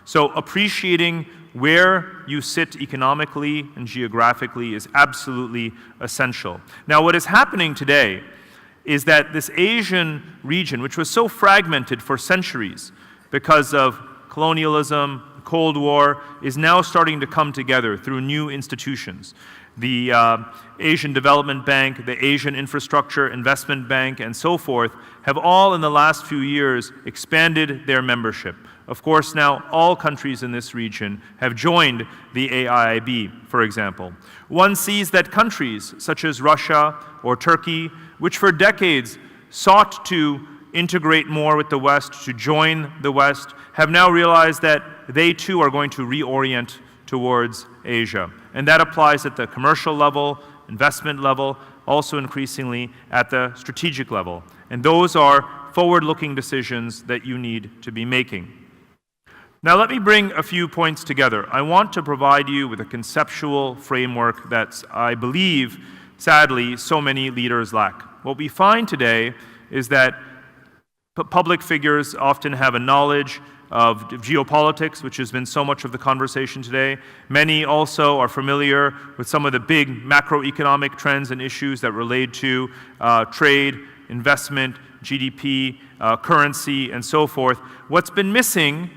So appreciating where you sit economically and geographically is absolutely essential. Now, what is happening today is that this Asian region, which was so fragmented for centuries because of colonialism, the Cold War, is now starting to come together through new institutions. The Asian Development Bank, the Asian Infrastructure Investment Bank, and so forth have all in the last few years expanded their membership. Of course, now all countries in this region have joined the AIIB, for example. One sees that countries such as Russia or Turkey, which for decades sought to integrate more with the West, to join the West, have now realized that they too are going to reorient towards Asia. And that applies at the commercial level, investment level, also increasingly at the strategic level. And those are forward-looking decisions that you need to be making. Now let me bring a few points together. I want to provide you with a conceptual framework that I believe, sadly, so many leaders lack. What we find today is that public figures often have a knowledge of geopolitics, which has been so much of the conversation today. Many also are familiar with some of the big macroeconomic trends and issues that relate to trade, investment, GDP, currency, and so forth. What's been missing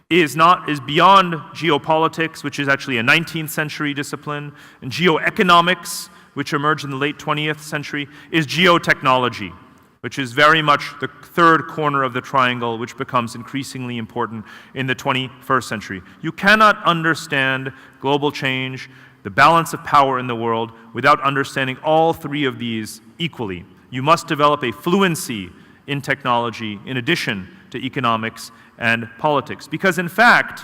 is beyond geopolitics, which is actually a 19th century discipline, and geoeconomics, which emerged in the late 20th century, is geotechnology, which is very much the third corner of the triangle, which becomes increasingly important in the 21st century. You cannot understand global change, the balance of power in the world, without understanding all three of these equally. You must develop a fluency in technology in addition to economics and politics. Because in fact,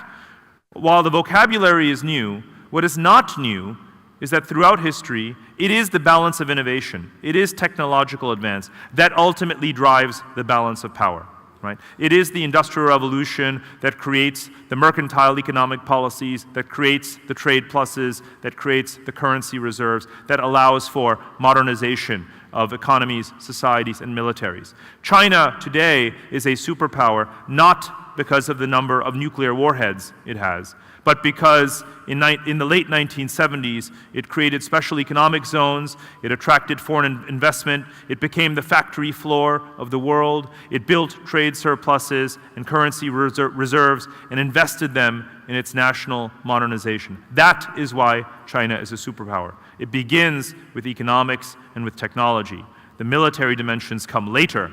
while the vocabulary is new, what is not new is that throughout history, it is the balance of innovation, it is technological advance that ultimately drives the balance of power. Right? It is the Industrial Revolution that creates the mercantile economic policies, that creates the trade pluses, that creates the currency reserves, that allows for modernization of economies, societies, and militaries. China today is a superpower not because of the number of nuclear warheads it has, but because in the late 1970s, it created special economic zones, it attracted foreign investment, it became the factory floor of the world, it built trade surpluses and currency reserves and invested them in its national modernization. That is why China is a superpower. It begins with economics and with technology. The military dimensions come later.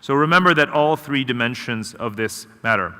So remember that all three dimensions of this matter.